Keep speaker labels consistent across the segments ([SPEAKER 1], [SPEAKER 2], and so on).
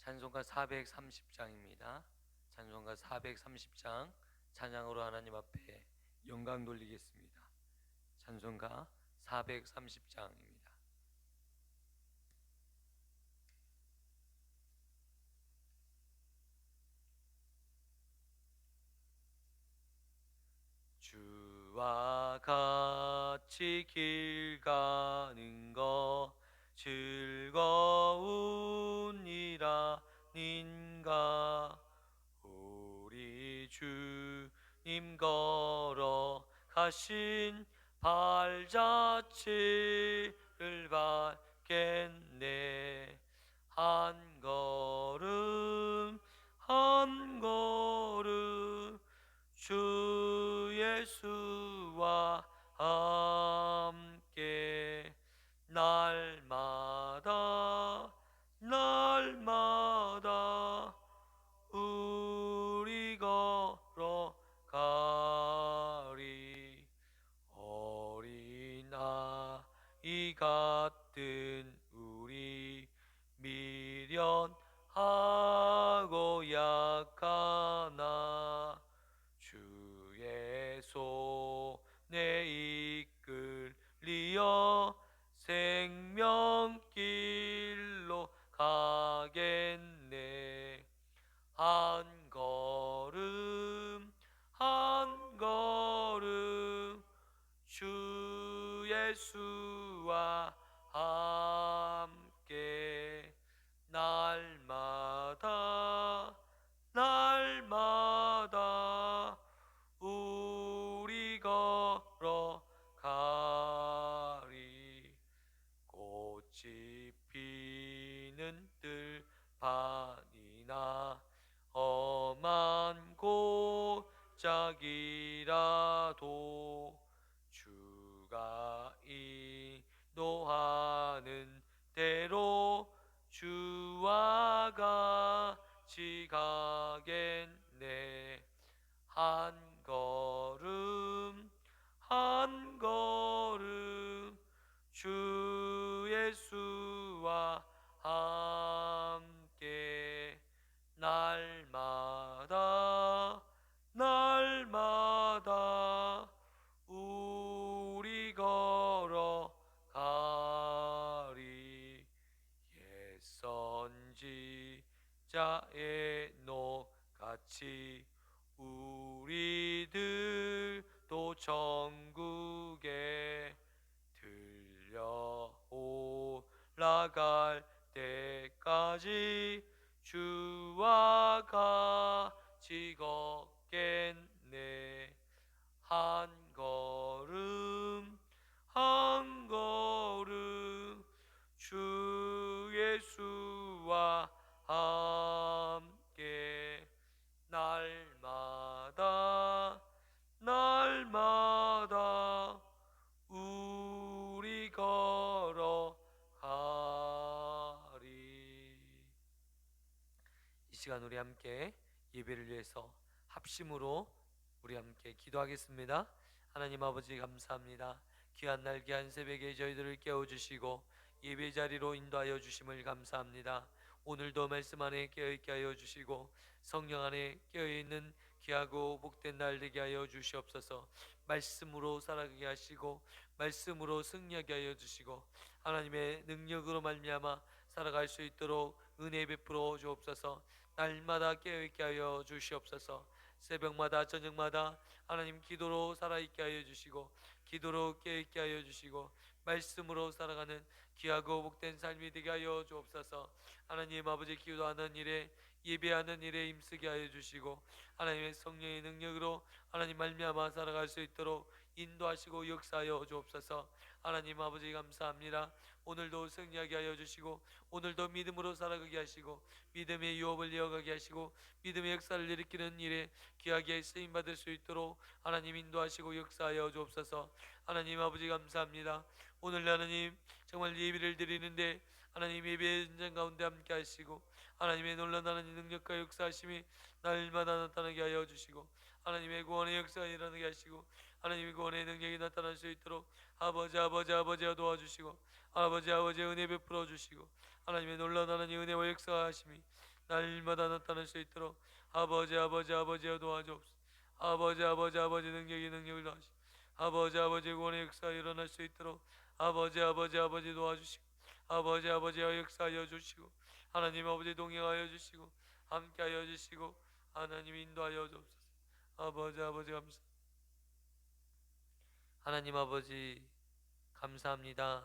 [SPEAKER 1] 찬송가 430장입니다. 찬송가 430장 찬양으로 하나님 앞에 영광 돌리겠습니다. 찬송가 430장입니다. 주와 같이 길 가는 것 즐거운 일 아닌가. 우리 주님 걸어 가신 발자취를 밟겠네. 한 걸음 한 걸음 주 예수와 함께 날마다 날마다 우리 걸어가리. 어린아이 같은 우리 미련하고 약하나 주의 손에 이끌리어 생명길로 가겠네. 한 걸음 한 걸음 주 예수와 함께 날마다 날마다 우리 걸어가리. 꽃이 피는 들판이나 험한 골짜기라도 주가 인도하는 대로 주와 같이 가겠네. 한 걸음 한 걸음 주 예수와 함께 날마다 날마다 우리 걸어가리. 옛 선지자의 노같이 우리들도 천국에 들려 올라갈 때까지 주와 같이 걷겠네. 한 걸음 한 걸음 주 예수와 함께 날마다 날마다 우리 걸어가리. 이 시간 우리 함께 예배를 위해서 합심으로 우리 함께 기도하겠습니다. 하나님 아버지 감사합니다. 귀한 날 귀한 새벽에 저희들을 깨워주시고 예배 자리로 인도하여 주심을 감사합니다. 오늘도 말씀 안에 깨어있게 하여 주시고 성령 안에 깨어있는 귀하고 복된 날 되게 하여 주시옵소서. 말씀으로 살아가게 하시고 말씀으로 승리하게 하여 주시고 하나님의 능력으로 말미암아 살아갈 수 있도록 은혜 베풀어 주옵소서. 날마다 깨어있게 하여 주시옵소서. 새벽마다 저녁마다 하나님 기도로 살아있게 하여 주시고 기도로 깨어있게 하여 주시고 말씀으로 살아가는 귀하고 복된 삶이 되게 하여 주옵소서. 하나님 아버지 기도하는 일에 예배하는 일에 힘쓰게 하여 주시고 하나님의 성령의 능력으로 하나님 말미암아 살아갈 수 있도록 인도하시고 역사하여 주옵소서. 하나님 아버지 감사합니다. 오늘도 승리하게 하여 주시고 오늘도 믿음으로 살아가게 하시고 믿음의 유업을 이어가게 하시고 믿음의 역사를 일으키는 일에 귀하게 쓰임받을 수 있도록 하나님 인도하시고 역사하여 주옵소서. 하나님 아버지 감사합니다. 오늘 하나님 정말 예배를 드리는데 하나님 예배 현장 가운데 함께 하시고 하나님의 놀라운 하나님 능력과 역사하심이 날마다 나타나게 하여 주시고 하나님의 구원의 역사가 일어나게 하시고 하나님의 구원의 능력이 나타날 수 있도록 아버지 도와주시고 아버지 은혜 베풀어 주시고 하나님의 놀라운 하나님 은혜와 역사하심이 날마다 나타날 수 있도록 아버지 아버지 아버지여 도와주옵소서. 아버지 아버지 아버지 능력이 능력을 더하시고 아버지 아버지 구원의 역사가 일어날 수 있도록 아버지 아버지 아버지 도와주시고 아버지 아버지여 역사하여 주시고 하나님 아버지 동행하여 주시고 함께하여 주시고 하나님 인도하여 주옵소서. 아버지 아버지 감사 하나님 아버지 감사합니다.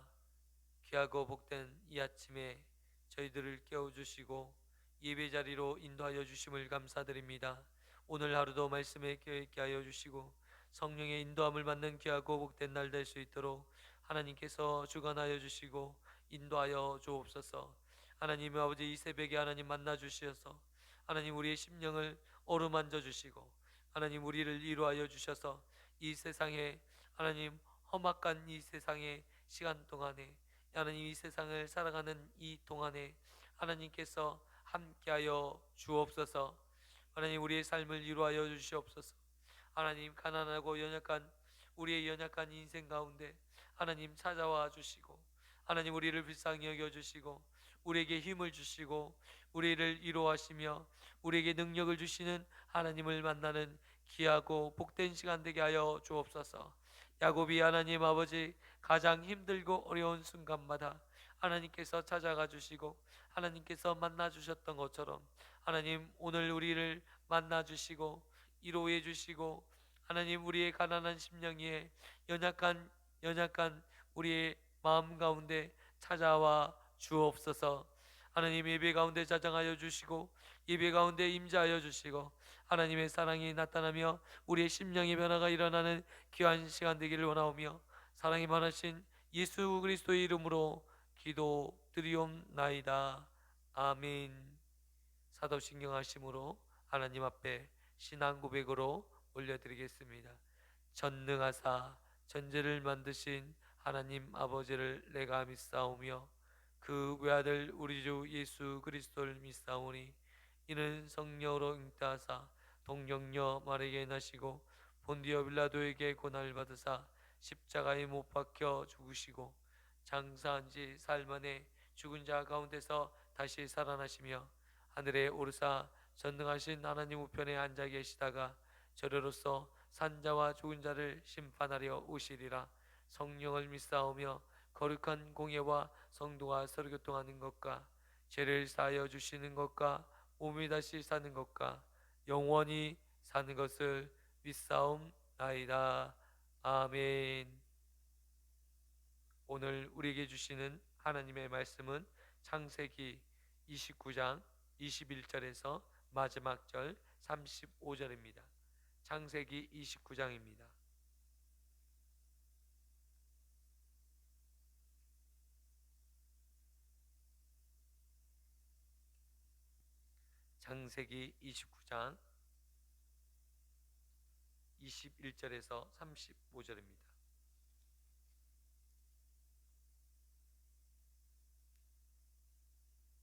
[SPEAKER 1] 귀하고 복된 이 아침에 저희들을 깨워주시고 예배 자리로 인도하여 주심을 감사드립니다. 오늘 하루도 말씀에 껴있게 하여 주시고 성령의 인도함을 받는 귀하고 복된 날 될 수 있도록 하나님께서 주관하여 주시고 인도하여 주옵소서. 하나님 아버지 이 새벽에 하나님 만나 주셔서 하나님 우리의 심령을 어루만져 주시고 하나님 우리를 이루하여 주셔서 이 세상에 하나님 험악한 이 세상의 시간 동안에 하나님 이 세상을 살아가는 이 동안에 하나님께서 함께하여 주옵소서. 하나님 우리의 삶을 이루하여 주시옵소서. 하나님 가난하고 연약한 우리의 연약한 인생 가운데 하나님 찾아와 주시고 하나님 우리를 불쌍히 여겨 주시고 우리에게 힘을 주시고 우리를 위로하시며 우리에게 능력을 주시는 하나님을 만나는 귀하고 복된 시간 되게 하여 주옵소서. 야곱이 하나님 아버지 가장 힘들고 어려운 순간마다 하나님께서 찾아가 주시고 하나님께서 만나 주셨던 것처럼 하나님 오늘 우리를 만나 주시고 위로해 주시고 하나님 우리의 가난한 심령 위에 연약한 우리의 마음 가운데 찾아와 주옵소서. 하나님 예배 가운데 자정하여 주시고 예배 가운데 임재하여 주시고 하나님의 사랑이 나타나며 우리의 심령의 변화가 일어나는 귀한 시간 되기를 원하오며 사랑이 많으신 예수 그리스도의 이름으로 기도드리옵나이다. 아멘. 사도신경하심으로 하나님 앞에 신앙 고백으로 올려드리겠습니다. 전능하사 전제를 만드신 하나님 아버지를 내가 믿사오며 그 외아들 우리 주 예수 그리스도를 믿사오니 이는 성령으로 잉타하사 동정녀 마리아에 나시고 본디오 빌라도에게 고난을 받으사 십자가에 못 박혀 죽으시고 장사한 지 사흘 만에 죽은 자 가운데서 다시 살아나시며 하늘에 오르사 전능하신 하나님 우편에 앉아 계시다가 저리로서 산자와 죽은 자를 심판하려 오시리라. 성령을 믿사오며 거룩한 공예와 성도가 서로 교통하는 것과 죄를 사하여 주시는 것과 몸이 다시 사는 것과 영원히 사는 것을 믿사옵나이다. 아멘. 오늘 우리에게 주시는 하나님의 말씀은 창세기 29장 21절에서 마지막 절 35절입니다. 창세기 29장입니다. 창세기 29장 21절에서 35절입니다.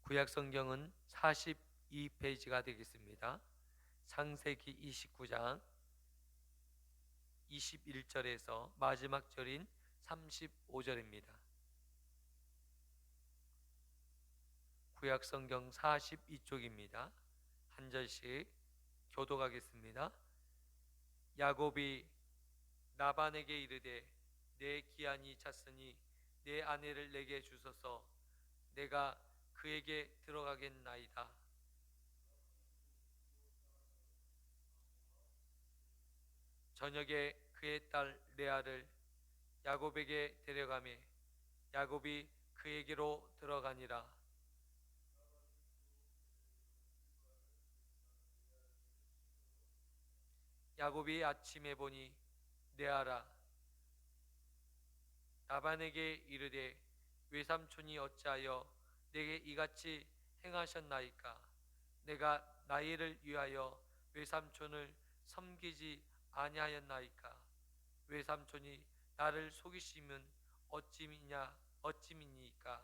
[SPEAKER 1] 구약 성경은 42페이지가 되겠습니다. 창세기 29장 21절에서 마지막 절인 35절입니다. 구약 성경 42쪽입니다. 한 절씩 교독하겠습니다. 야곱이 라반에게 이르되 내 기한이 찼으니 내 아내를 내게 주소서. 내가 그에게 들어가겠나이다. 저녁에 그의 딸 레아를 야곱에게 데려가매 야곱이 그에게로 들어가니라. 야곱이 아침에 보니 레아라 라반에게 이르되 외삼촌이 어찌하여 내게 이같이 행하셨나이까? 내가 나이를 위하여 외삼촌을 섬기지 아니하였나이까? 외삼촌이 나를 속이심은 어찌미니까?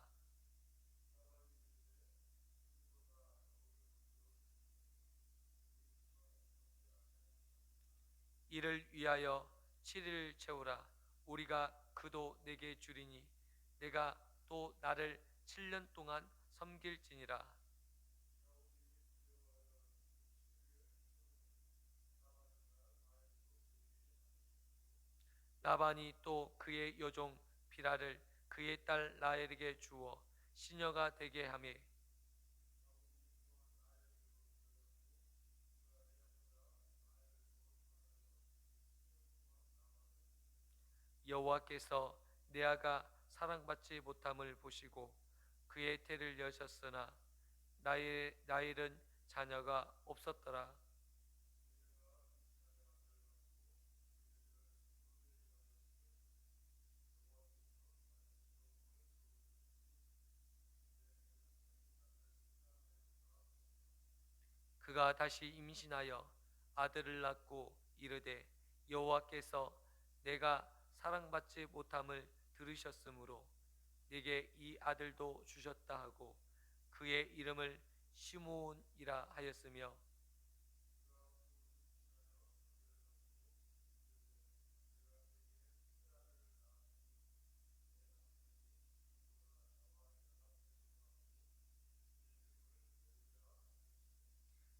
[SPEAKER 1] 이를 위하여 7일을 채우라. 우리가 그도 내게 주리니 내가 또 나를 7년 동안 섬길지니라. 라반이 또 그의 여종 비라를 그의 딸 라헬에게 주어 시녀가 되게 하며 여호와께서 레아가 사랑받지 못함을 보시고 그의 태를 여셨으나 라헬은 자녀가 없었더라. 그가 다시 임신하여 아들을 낳고 이르되 여호와께서 내가 사랑받지 못함을 들으셨으므로 내게 이 아들도 주셨다 하고 그의 이름을 시므온이라 하였으며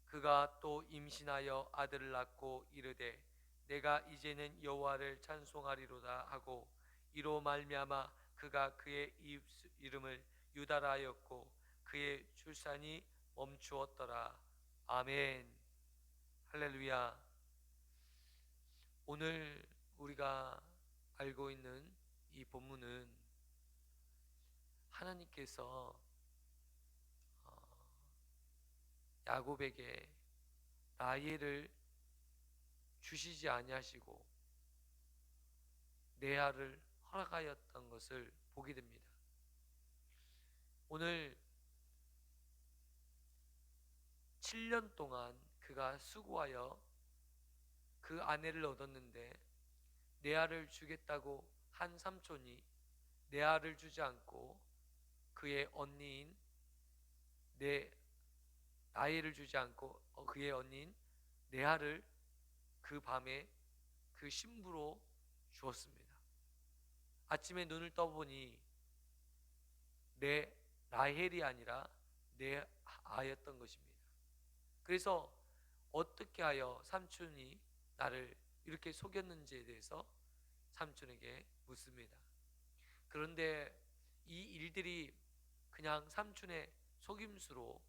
[SPEAKER 1] 그가 또 임신하여 아들을 낳고 이르되 내가 이제는 여호와를 찬송하리로다 하고 이로 말미암아 그가 그의 이름을 유다라 하였고 그의 출산이 멈추었더라. 아멘. 할렐루야. 오늘 우리가 알고 있는 이 본문은 하나님께서 야곱에게 라헬을 주시지 아니하시고 레아를 허락하였던 것을 보게 됩니다. 오늘 7년 동안 그가 수고하여 그 아내를 얻었는데 레아를 주겠다고 한 삼촌이 레아를 주지 않고 그의 언니인 라헬을 주지 않고 그의 언니인 레아를 그 밤에 그 신부로 주었습니다. 아침에 눈을 떠보니 라헬이 아니라 레아였던 것입니다. 그래서 어떻게 하여 삼촌이 나를 이렇게 속였는지에 대해서 삼촌에게 묻습니다. 그런데 이 일들이 그냥 삼촌의 속임수로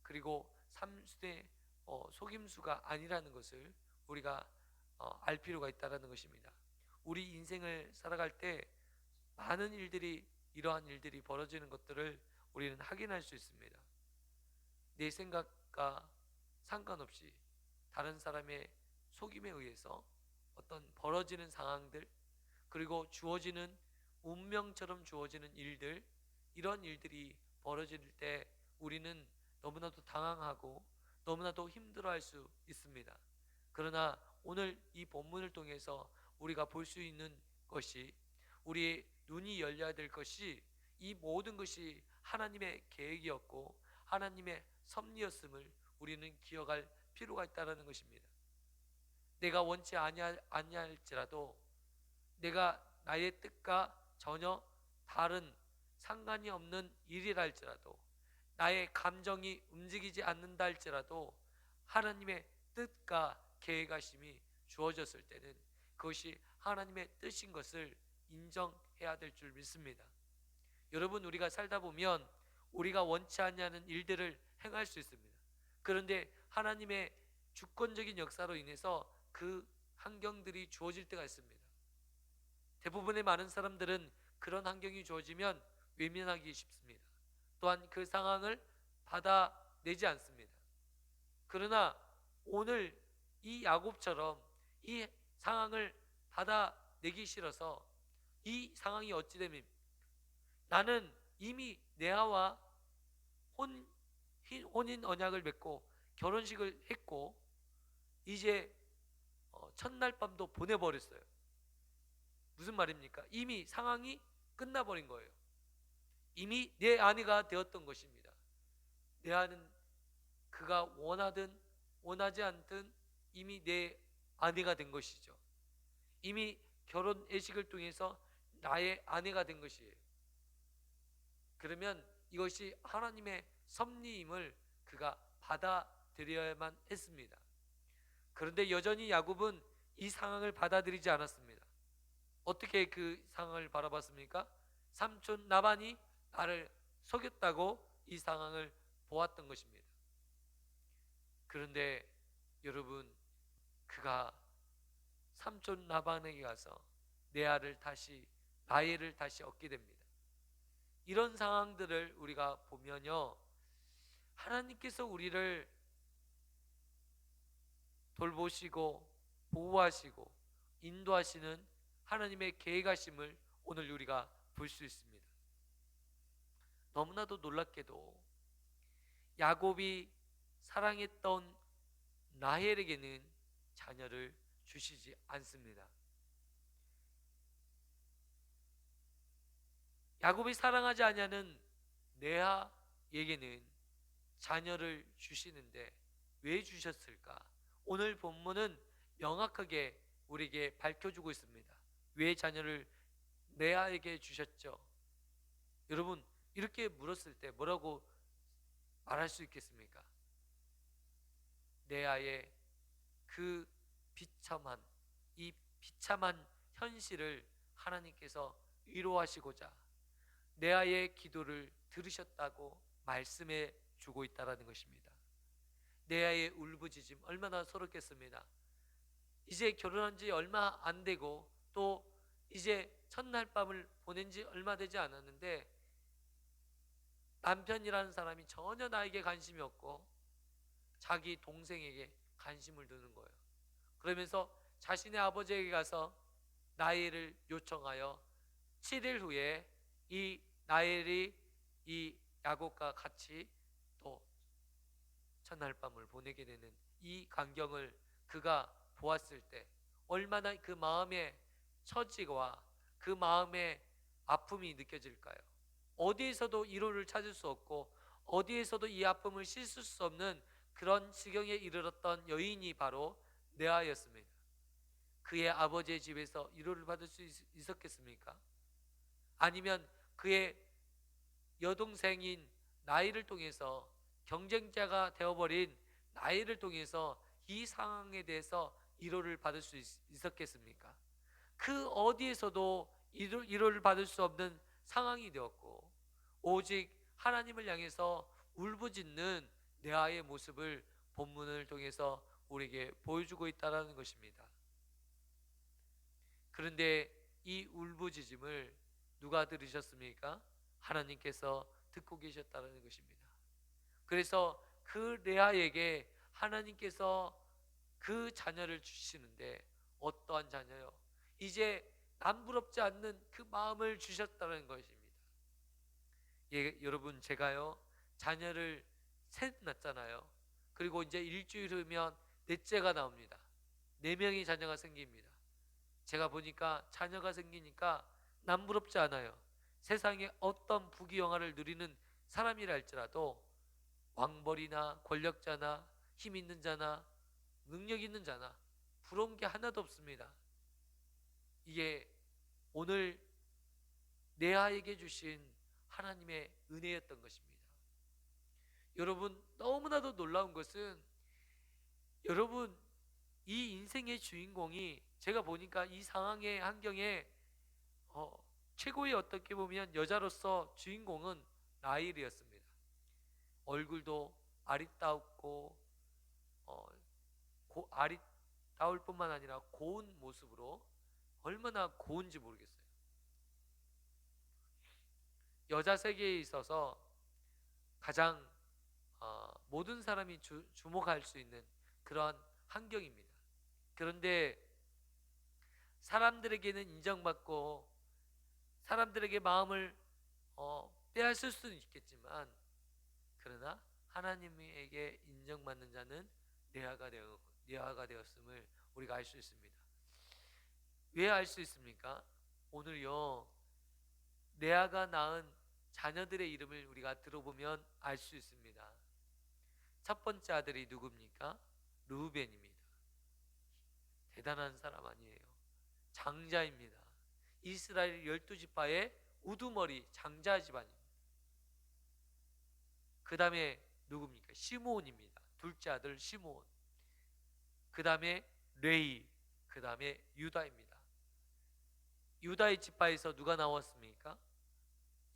[SPEAKER 1] 그리고 삼촌의 속임수가 아니라는 것을 우리가 알 필요가 있다는 것입니다. 우리 인생을 살아갈 때 많은 일들이 이러한 일들이 벌어지는 것들을 우리는 확인할 수 있습니다. 내 생각과 상관없이 다른 사람의 속임에 의해서 어떤 벌어지는 상황들 그리고 주어지는 운명처럼 주어지는 일들 이런 일들이 벌어질 때 우리는 너무나도 당황하고 너무나도 힘들어할 수 있습니다. 그러나 오늘 이 본문을 통해서 우리가 볼 수 있는 것이 우리의 눈이 열려야 될 것이 이 모든 것이 하나님의 계획이었고 하나님의 섭리였음을 우리는 기억할 필요가 있다는 것입니다. 내가 원치 아니할지라도 내가 나의 뜻과 전혀 다른 상관이 없는 일이라 할지라도 나의 감정이 움직이지 않는다 할지라도 하나님의 뜻과 계획하심이 주어졌을 때는 그것이 하나님의 뜻인 것을 인정해야 될 줄 믿습니다. 여러분 우리가 살다 보면 우리가 원치 않냐는 일들을 행할 수 있습니다. 그런데 하나님의 주권적인 역사로 인해서 그 환경들이 주어질 때가 있습니다. 대부분의 많은 사람들은 그런 환경이 주어지면 외면하기 쉽습니다. 또한 그 상황을 받아내지 않습니다. 그러나 오늘 이 야곱처럼 이 상황을 받아내기 싫어서 이 상황이 어찌 되면 나는 이미 레아와 혼인 언약을 맺고 결혼식을 했고 이제 첫날 밤도 보내버렸어요. 무슨 말입니까? 이미 상황이 끝나버린 거예요. 이미 내 아내가 되었던 것입니다. 내 아내는 그가 원하든 원하지 않든 이미 내 아내가 된 것이죠. 이미 결혼 예식을 통해서 나의 아내가 된 것이에요. 그러면 이것이 하나님의 섭리임을 그가 받아들여야만 했습니다. 그런데 여전히 야곱은 이 상황을 받아들이지 않았습니다. 어떻게 그 상황을 바라봤습니까? 삼촌 라반이 나를 속였다고 이 상황을 보았던 것입니다. 그런데 여러분, 그가 삼촌 라반에게 가서 라헬을 다시 얻게 됩니다. 이런 상황들을 우리가 보면요, 하나님께서 우리를 돌보시고 보호하시고 인도하시는 하나님의 계획하심을 오늘 우리가 볼 수 있습니다. 너무나도 놀랍게도 야곱이 사랑했던 라헬에게는 자녀를 주시지 않습니다. 야곱이 사랑하지 아니하는 레아에게는 자녀를 주시는데 왜 주셨을까? 오늘 본문은 명확하게 우리에게 밝혀주고 있습니다. 왜 자녀를 레아에게 주셨죠? 여러분, 이렇게 물었을 때 뭐라고 말할 수 있겠습니까? 레아의 그 이 비참한 현실을 하나님께서 위로하시고자 레아의 기도를 들으셨다고 말씀해 주고 있다는 것입니다. 레아의 울부짖음 얼마나 서럽겠습니다. 이제 결혼한 지 얼마 안 되고 또 이제 첫날 밤을 보낸 지 얼마 되지 않았는데 남편이라는 사람이 전혀 나에게 관심이 없고 자기 동생에게 관심을 두는 거예요. 그러면서 자신의 아버지에게 가서 라헬을 요청하여 7일 후에 이 라헬이 이 야곱과 같이 또 첫날 밤을 보내게 되는 이 광경을 그가 보았을 때 얼마나 그 마음의 처지와 그 마음의 아픔이 느껴질까요? 어디에서도 위로를 찾을 수 없고 어디에서도 이 아픔을 씻을 수 없는 그런 지경에 이르렀던 여인이 바로 레아였습니다. 그의 아버지의 집에서 위로를 받을 수 있었겠습니까? 아니면 그의 여동생인 라헬을 통해서 경쟁자가 되어버린 라헬을 통해서 이 상황에 대해서 위로를 받을 수 있었겠습니까? 그 어디에서도 위로를 받을 수 없는 상황이 되었고 오직 하나님을 향해서 울부짖는 레아의 모습을 본문을 통해서 우리에게 보여주고 있다는 것입니다. 그런데 이 울부짖음을 누가 들으셨습니까? 하나님께서 듣고 계셨다는 것입니다. 그래서 그 레아에게 하나님께서 그 자녀를 주시는데 어떠한 자녀요? 이제 남부럽지 않는 그 마음을 주셨다는 것입니다. 예, 여러분, 제가요 자녀를 셋 낳잖아요. 그리고 이제 일주일 후면 넷째가 나옵니다. 4명의 자녀가 생깁니다. 제가 보니까 자녀가 생기니까 남부럽지 않아요. 세상에 어떤 부귀영화를 누리는 사람이라 할지라도 왕벌이나 권력자나 힘 있는 자나 능력 있는 자나 부러운 게 하나도 없습니다. 이게 오늘 레아에게 주신 하나님의 은혜였던 것입니다. 여러분, 너무나도 놀라운 것은 여러분 이 인생의 주인공이 제가 보니까 이 상황의 환경에 최고의 어떻게 보면 여자로서 주인공은 라헬이었습니다. 얼굴도 아리따웠고 아리따울 뿐만 아니라 고운 모습으로 얼마나 고운지 모르겠어요. 여자 세계에 있어서 가장 모든 사람이 주목할 수 있는 그런 환경입니다. 그런데 사람들에게는 인정받고 사람들에게 마음을 빼앗을 수는 있겠지만 그러나 하나님에게 인정받는 자는 레아가 되었음을 우리가 알 수 있습니다. 왜 알 수 있습니까? 오늘요 레아가 낳은 자녀들의 이름을 우리가 들어보면 알 수 있습니다. 첫 번째 아들이 누굽니까? 르우벤입니다. 대단한 사람 아니에요. 장자입니다. 이스라엘 12지파의 우두머리 장자 집안입니다. 그 다음에 누굽니까? 시므온입니다. 둘째 아들 시므온. 그 다음에 레위, 그 다음에 유다입니다. 유다의 지파에서 누가 나왔습니까?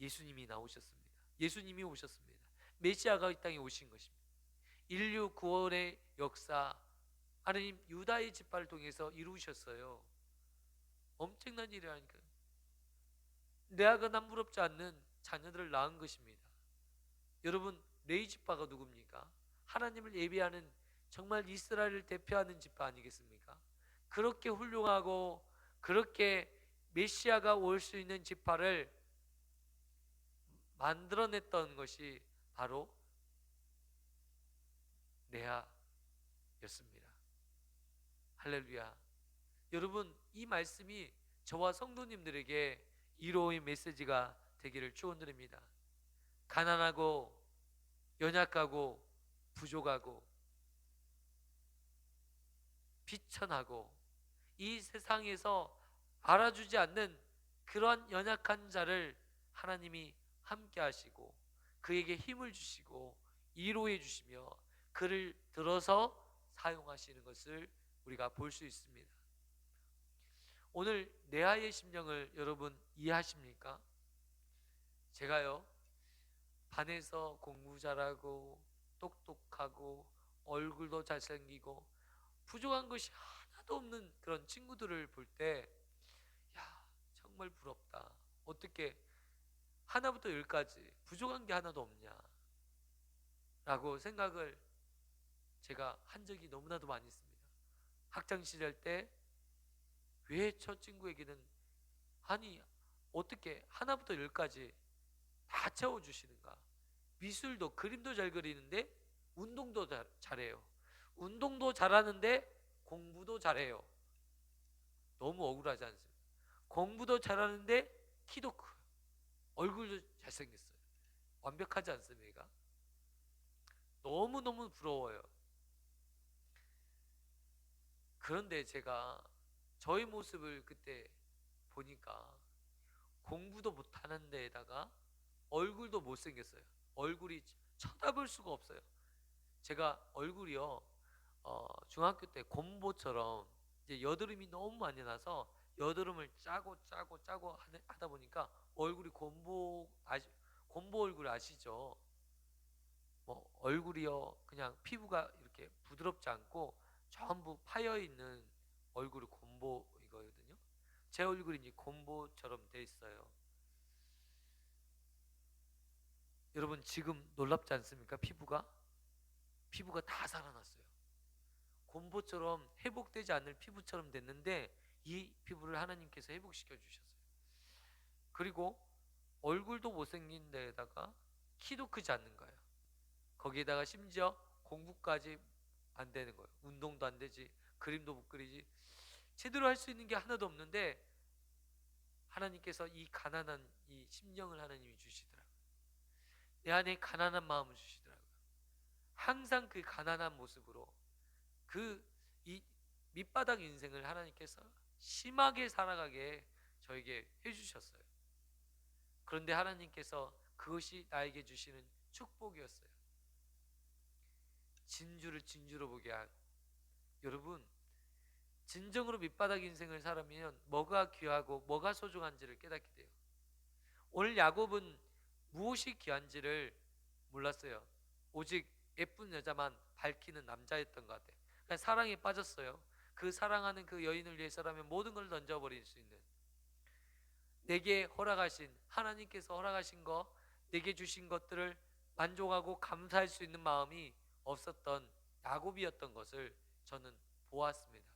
[SPEAKER 1] 예수님이 나오셨습니다. 예수님이 오셨습니다. 메시아가 이 땅에 오신 것입니다. 인류 구원의 역사, 하나님 유다의 지파를 통해서 이루셨어요. 엄청난 일이라니까요. 레아가 남부럽지 않는 자녀들을 낳은 것입니다. 여러분, 레위 지파가 누굽니까? 하나님을 예배하는 정말 이스라엘을 대표하는 지파 아니겠습니까? 그렇게 훌륭하고 그렇게 메시아가 올 수 있는 지파를 만들어냈던 것이 바로 레아였습니다. 할렐루야. 여러분, 이 말씀이 저와 성도님들에게 이로의 메시지가 되기를 축원드립니다. 가난하고 연약하고 부족하고 비천하고 이 세상에서 알아주지 않는 그러한 연약한 자를 하나님이 함께 하시고 그에게 힘을 주시고 위로해 주시며 그를 들어서 사용하시는 것을 우리가 볼 수 있습니다. 오늘 레아의 심령을 여러분 이해하십니까? 제가요, 반에서 공부 잘하고 똑똑하고 얼굴도 잘생기고 부족한 것이 하나도 없는 그런 친구들을 볼 때, 야, 정말 부럽다. 어떻게 하나부터 열까지 부족한 게 하나도 없냐 라고 생각을 제가 한 적이 너무나도 많이 있습니다. 학창시절 때 왜 저 친구에게는 아니 어떻게 하나부터 열까지 다 채워주시는가. 미술도 그림도 잘 그리는데 운동도 잘해요. 운동도 잘하는데 공부도 잘해요. 너무 억울하지 않습니까? 공부도 잘하는데 키도 커요. 얼굴도 잘생겼어요. 완벽하지 않습니까? 너무너무 부러워요. 그런데 제가 저의 모습을 그때 보니까 공부도 못하는 데에다가 얼굴도 못생겼어요. 얼굴이 쳐다볼 수가 없어요. 제가 얼굴이요, 중학교 때 곰보처럼 이제 여드름이 너무 많이 나서 여드름을 짜고 짜고 짜고 하다 보니까 얼굴이 곰보 얼굴 아시죠? 뭐 얼굴이요 그냥 피부가 이렇게 부드럽지 않고 전부 파여 있는 얼굴이 곰보이거든요. 제 얼굴이 이제 곰보처럼 돼 있어요. 여러분 지금 놀랍지 않습니까? 피부가 다 살아났어요. 곰보처럼 회복되지 않을 피부처럼 됐는데 이 피부를 하나님께서 회복시켜 주셨어요. 그리고 얼굴도 못생긴 데에다가 키도 크지 않는 거예요. 거기에다가 심지어 공부까지 안 되는 거예요. 운동도 안 되지, 그림도 못 그리지, 제대로 할 수 있는 게 하나도 없는데 하나님께서 이 가난한 이 심령을 하나님이 주시더라고요. 내 안에 가난한 마음을 주시더라고요. 항상 그 가난한 모습으로 그 이 밑바닥 인생을 하나님께서 심하게 살아가게 저에게 해주셨어요. 그런데 하나님께서 그것이 나에게 주시는 축복이었어요. 진주를 진주로 보게 하고. 여러분 진정으로 밑바닥 인생을 살면 뭐가 귀하고 뭐가 소중한지를 깨닫게 돼요. 오늘 야곱은 무엇이 귀한지를 몰랐어요. 오직 예쁜 여자만 밝히는 남자였던 것 같아요. 그냥 사랑에 빠졌어요. 그 사랑하는 그 여인을 위해서라면 모든 걸 던져버릴 수 있는, 내게 허락하신 하나님께서 허락하신 거, 내게 주신 것들을 만족하고 감사할 수 있는 마음이 없었던 야곱이었던 것을 저는 보았습니다.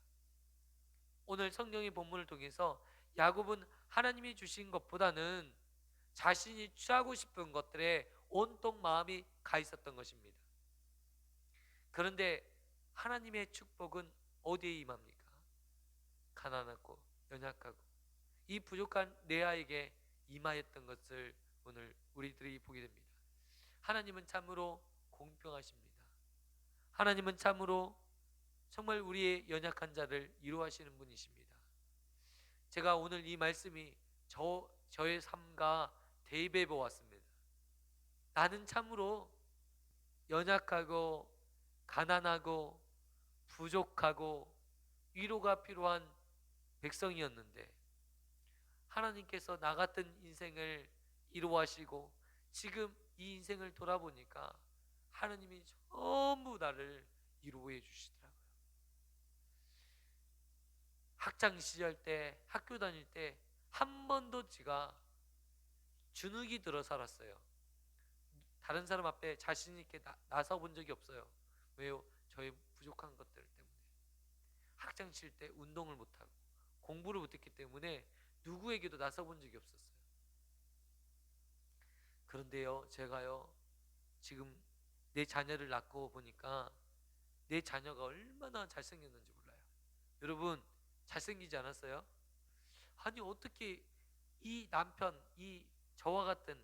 [SPEAKER 1] 오늘 성경의 본문을 통해서 야곱은 하나님이 주신 것보다는 자신이 취하고 싶은 것들에 온통 마음이 가 있었던 것입니다. 그런데 하나님의 축복은 어디에 임합니까? 가난하고 연약하고 이 부족한 레아에게 임하였던 것을 오늘 우리들이 보게 됩니다. 하나님은 참으로 공평하십니다. 하나님은 참으로 정말 우리의 연약한 자를 위로하시는 분이십니다. 제가 오늘 이 말씀이 저의 삶과 대입해 보았습니다. 나는 참으로 연약하고 가난하고 부족하고 위로가 필요한 백성이었는데 하나님께서 나 같은 인생을 위로하시고 지금 이 인생을 돌아보니까 하나님이 전부 나를 위로해 주시더라고요. 학창 시절 때, 학교 다닐 때 한 번도 제가 주눅이 들어 살았어요. 다른 사람 앞에 자신 있게 나서 본 적이 없어요. 왜요? 저의 부족한 것들 때문에. 학창 시절 때 운동을 못하고 공부를 못했기 때문에 누구에게도 나서 본 적이 없었어요. 그런데요, 제가요, 지금 내 자녀를 낳고 보니까 내 자녀가 얼마나 잘생겼는지 몰라요. 여러분, 잘생기지 않았어요? 아니, 어떻게 이 남편, 이 저와 같은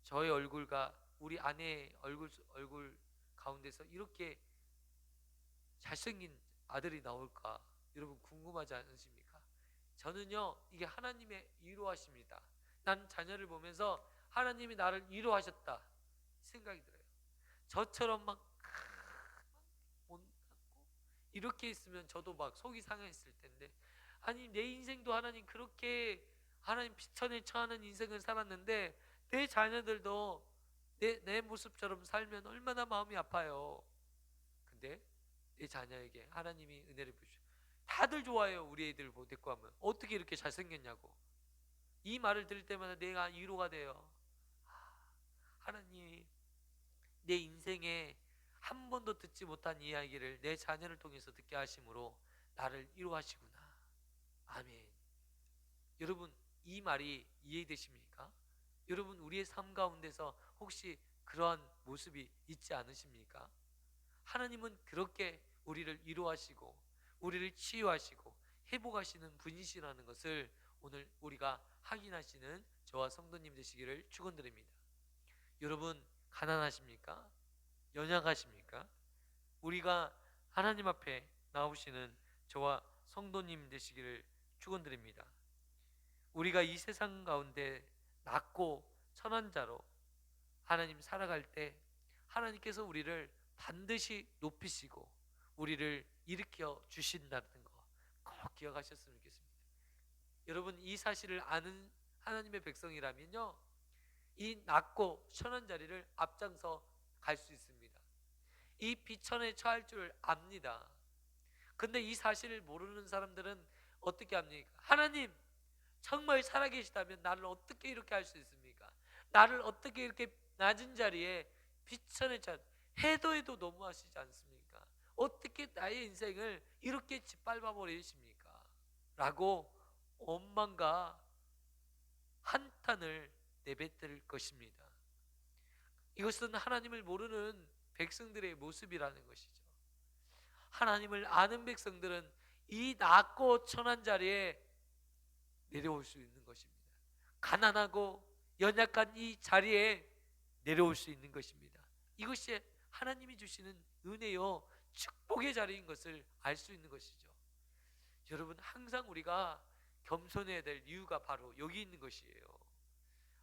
[SPEAKER 1] 저의 얼굴과 우리 아내의 얼굴 가운데서 이렇게 잘생긴 아들이 나올까? 여러분 궁금하지 않으십니까? 저는요, 이게 하나님의 위로하십니다. 난 자녀를 보면서 하나님이 나를 위로하셨다 생각이 들어요. 저처럼 막 못났고 이렇게 있으면 저도 막 속이 상했을 텐데, 아니 내 인생도 하나님 그렇게 하나님 비천에 처하는 인생을 살았는데 내 자녀들도 내 모습처럼 살면 얼마나 마음이 아파요. 근데 내 자녀에게 하나님이 은혜를 베푸셔. 다들 좋아해요. 우리 애들 뭐 데리고 하면 어떻게 이렇게 잘생겼냐고. 이 말을 들을 때마다 내가 위로가 돼요. 하나님, 내 인생에 한 번도 듣지 못한 이야기를 내 자녀를 통해서 듣게 하심으로 나를 위로하시구나. 아멘. 여러분, 이 말이 이해되십니까? 여러분, 우리의 삶 가운데서 혹시 그러한 모습이 있지 않으십니까? 하나님은 그렇게 우리를 위로하시고 우리를 치유하시고 회복하시는 분이시라는 것을 오늘 우리가 확인하시는 저와 성도님 되시기를 축원드립니다. 여러분, 가난하십니까? 연약하십니까? 우리가 하나님 앞에 나오시는 저와 성도님 되시기를 축원드립니다. 우리가 이 세상 가운데 낮고 천한 자로 하나님 살아갈 때 하나님께서 우리를 반드시 높이시고 우리를 일으켜 주신다는 거 꼭 기억하셨으면 좋겠습니다. 여러분, 이 사실을 아는 하나님의 백성이라면요, 이 낮고 천한 자리를 앞장서 갈 수 있습니다. 이 비천에 처할 줄 압니다. 근데 이 사실을 모르는 사람들은 어떻게 합니까? 하나님 정말 살아계시다면 나를 어떻게 이렇게 할 수 있습니까? 나를 어떻게 이렇게 낮은 자리에 비천에 처한, 해도 해도 너무하시지 않습니까? 어떻게 나의 인생을 이렇게 짓밟아 버리십니까? 라고 원망과 한탄을 내뱉을 것입니다. 이것은 하나님을 모르는 백성들의 모습이라는 것이죠. 하나님을 아는 백성들은 이 낮고 천한 자리에 내려올 수 있는 것입니다. 가난하고 연약한 이 자리에 내려올 수 있는 것입니다. 이것이 하나님이 주시는 은혜요 축복의 자리인 것을 알 수 있는 것이죠. 여러분, 항상 우리가 겸손해야 될 이유가 바로 여기 있는 것이에요.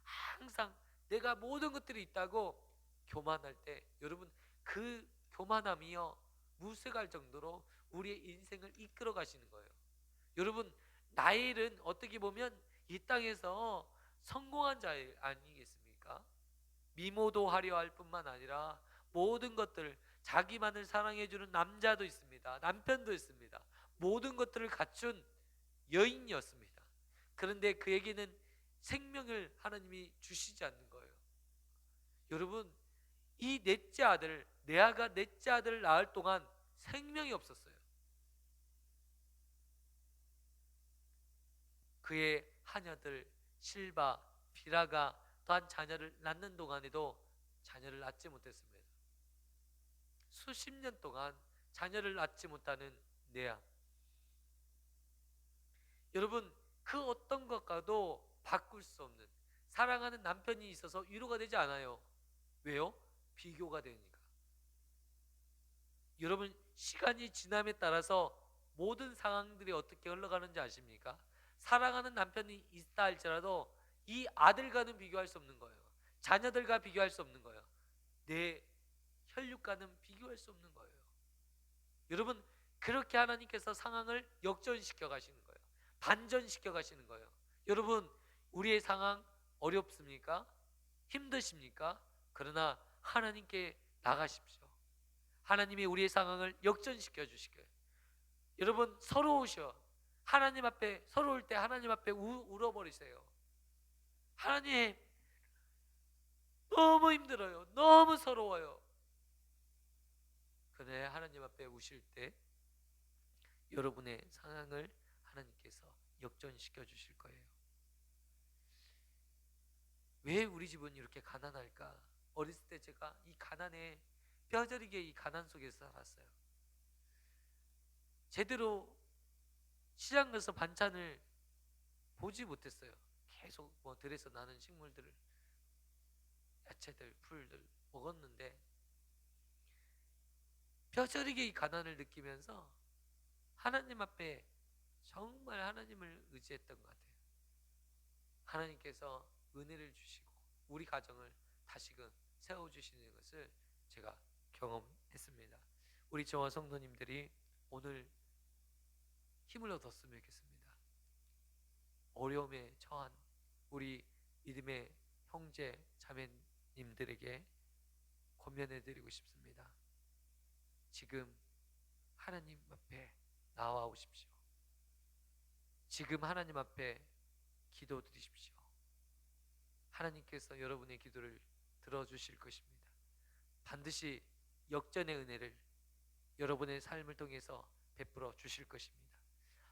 [SPEAKER 1] 항상 내가 모든 것들이 있다고 교만할 때 여러분, 그 교만함이요 무색할 정도로 우리의 인생을 이끌어 가시는 거예요. 여러분, 나의 일은 어떻게 보면 이 땅에서 성공한 자 아니겠습니까? 미모도 화려할 뿐만 아니라 모든 것들, 자기만을 사랑해주는 남자도 있습니다. 남편도 있습니다. 모든 것들을 갖춘 여인이었습니다. 그런데 그에게는 생명을 하나님이 주시지 않는 거예요. 여러분, 이 넷째 아들 레아가 넷째 아들을 낳을 동안 생명이 없었어요. 그의 하녀들 실바, 비라가 또한 자녀를 낳는 동안에도 자녀를 낳지 못했습니다. 수십 년 동안 자녀를 낳지 못하는 레아. 여러분, 그 어떤 것과도 바꿀 수 없는 사랑하는 남편이 있어서 위로가 되지 않아요. 왜요? 비교가 되니까. 여러분, 시간이 지남에 따라서 모든 상황들이 어떻게 흘러가는지 아십니까? 사랑하는 남편이 있다 할지라도 이 아들과는 비교할 수 없는 거예요. 자녀들과 비교할 수 없는 거예요. 내 혈육과는 비교할 수 없는 거예요. 여러분, 그렇게 하나님께서 상황을 역전시켜 가시는 거예요. 반전시켜 가시는 거예요. 여러분, 우리의 상황 어렵습니까? 힘드십니까? 그러나 하나님께 나가십시오. 하나님이 우리의 상황을 역전시켜 주실 거예요. 여러분, 서러우셔. 하나님 앞에 서러울 때 하나님 앞에 울어버리세요. 하나님, 너무 힘들어요. 너무 서러워요. 그런데 하나님 앞에 우실 때 여러분의 상황을 하나님께서 역전시켜 주실 거예요. 왜 우리 집은 이렇게 가난할까? 어렸을 때 제가 이 가난에 뼈저리게 이 가난 속에서 살았어요. 제대로 시장 가서 반찬을 보지 못했어요. 계속 뭐 들에서 나는 식물들을, 야채들, 풀들 먹었는데 뼈저리게 이 가난을 느끼면서 하나님 앞에 정말 하나님을 의지했던 것 같아요. 하나님께서 은혜를 주시고 우리 가정을 다시금 세워주시는 것을 제가 경험했습니다. 우리 저와 성도님들이 오늘 힘을 얻었으면 좋겠습니다. 어려움에 처한 우리 믿음의 형제 자매님들에게 권면해드리고 싶습니다. 지금 하나님 앞에 나와 오십시오. 지금 하나님 앞에 기도드리십시오. 하나님께서 여러분의 기도를 들어주실 것입니다. 반드시 역전의 은혜를 여러분의 삶을 통해서 베풀어 주실 것입니다.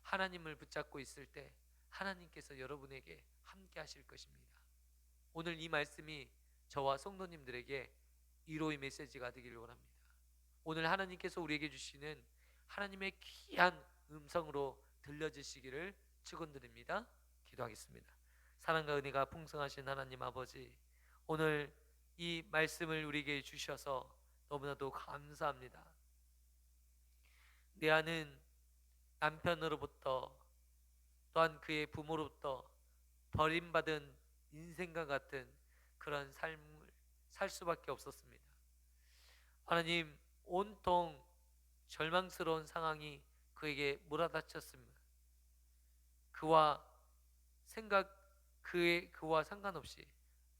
[SPEAKER 1] 하나님을 붙잡고 있을 때 하나님께서 여러분에게 함께 하실 것입니다. 오늘 이 말씀이 저와 성도님들에게 위로의 메시지가 되기를 원합니다. 오늘 하나님께서 우리에게 주시는 하나님의 귀한 음성으로 들려주시기를 축원드립니다. 기도하겠습니다. 사랑과 은혜가 풍성하신 하나님 아버지, 오늘 이 말씀을 우리에게 주셔서 너무나도 감사합니다. 내 아는 남편으로부터 또한 그의 부모로부터 버림받은 인생과 같은 그런 삶을 살 수밖에 없었습니다. 하나님, 온통 절망스러운 상황이 그에게 몰아닥쳤습니다. 그와 상관없이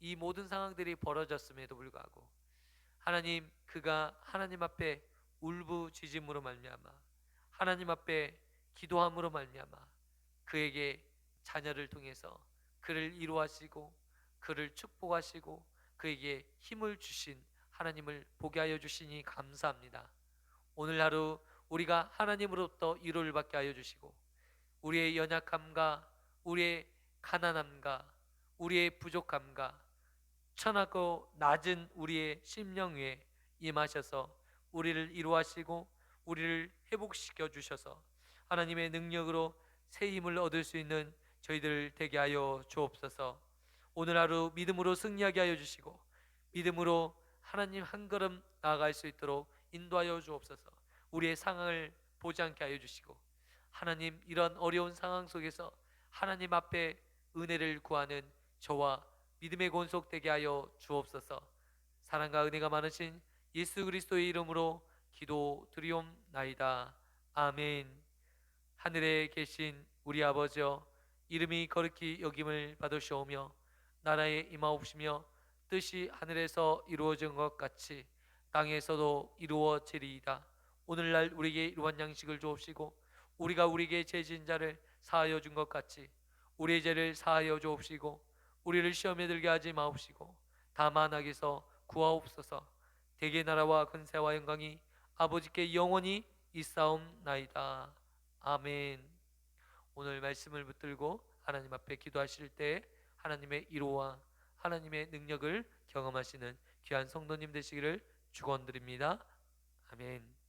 [SPEAKER 1] 이 모든 상황들이 벌어졌음에도 불구하고 하나님, 그가 하나님 앞에 울부짖음으로 말미암아 하나님 앞에 기도함으로 말미암아 그에게 자녀를 통해서 그를 이루하시고 그를 축복하시고 그에게 힘을 주신 하나님을 보게 하여 주시니 감사합니다. 오늘 하루 우리가 하나님으로부터 위로를 받게 하여 주시고 우리의 연약함과 우리의 가난함과 우리의 부족함과 천하고 낮은 우리의 심령 위에 임하셔서 우리를 이루하시고 우리를 회복시켜 주셔서 하나님의 능력으로 새 힘을 얻을 수 있는 저희들 되게 하여 주옵소서. 오늘 하루 믿음으로 승리하게 하여 주시고 믿음으로 하나님 한 걸음 나아갈 수 있도록 인도하여 주옵소서. 우리의 상황을 보지 않게 하여 주시고 하나님, 이런 어려운 상황 속에서 하나님 앞에 은혜를 구하는 저와 믿음의 권속되게 하여 주옵소서. 사랑과 은혜가 많으신 예수 그리스도의 이름으로 기도드리옵나이다. 아멘. 하늘에 계신 우리 아버지여, 이름이 거룩히 여김을 받으시오며 나라에 임하옵시며 뜻이 하늘에서 이루어진 것 같이 땅에서도 이루어지리이다. 오늘날 우리에게 일용할 양식을 주옵시고 우리가 우리에게 죄 지은 자를 사하여 준 것 같이 우리의 죄를 사하여 주옵시고 우리를 시험에 들게 하지 마옵시고 다만 악에서 구하옵소서. 대개 나라와 근세와 영광이 아버지께 영원히 있사옵나이다. 아멘. 오늘 말씀을 붙들고 하나님 앞에 기도하실 때 하나님의 위로와 하나님의 능력을 경험하시는 귀한 성도님 되시기를 축원드립니다. 아멘.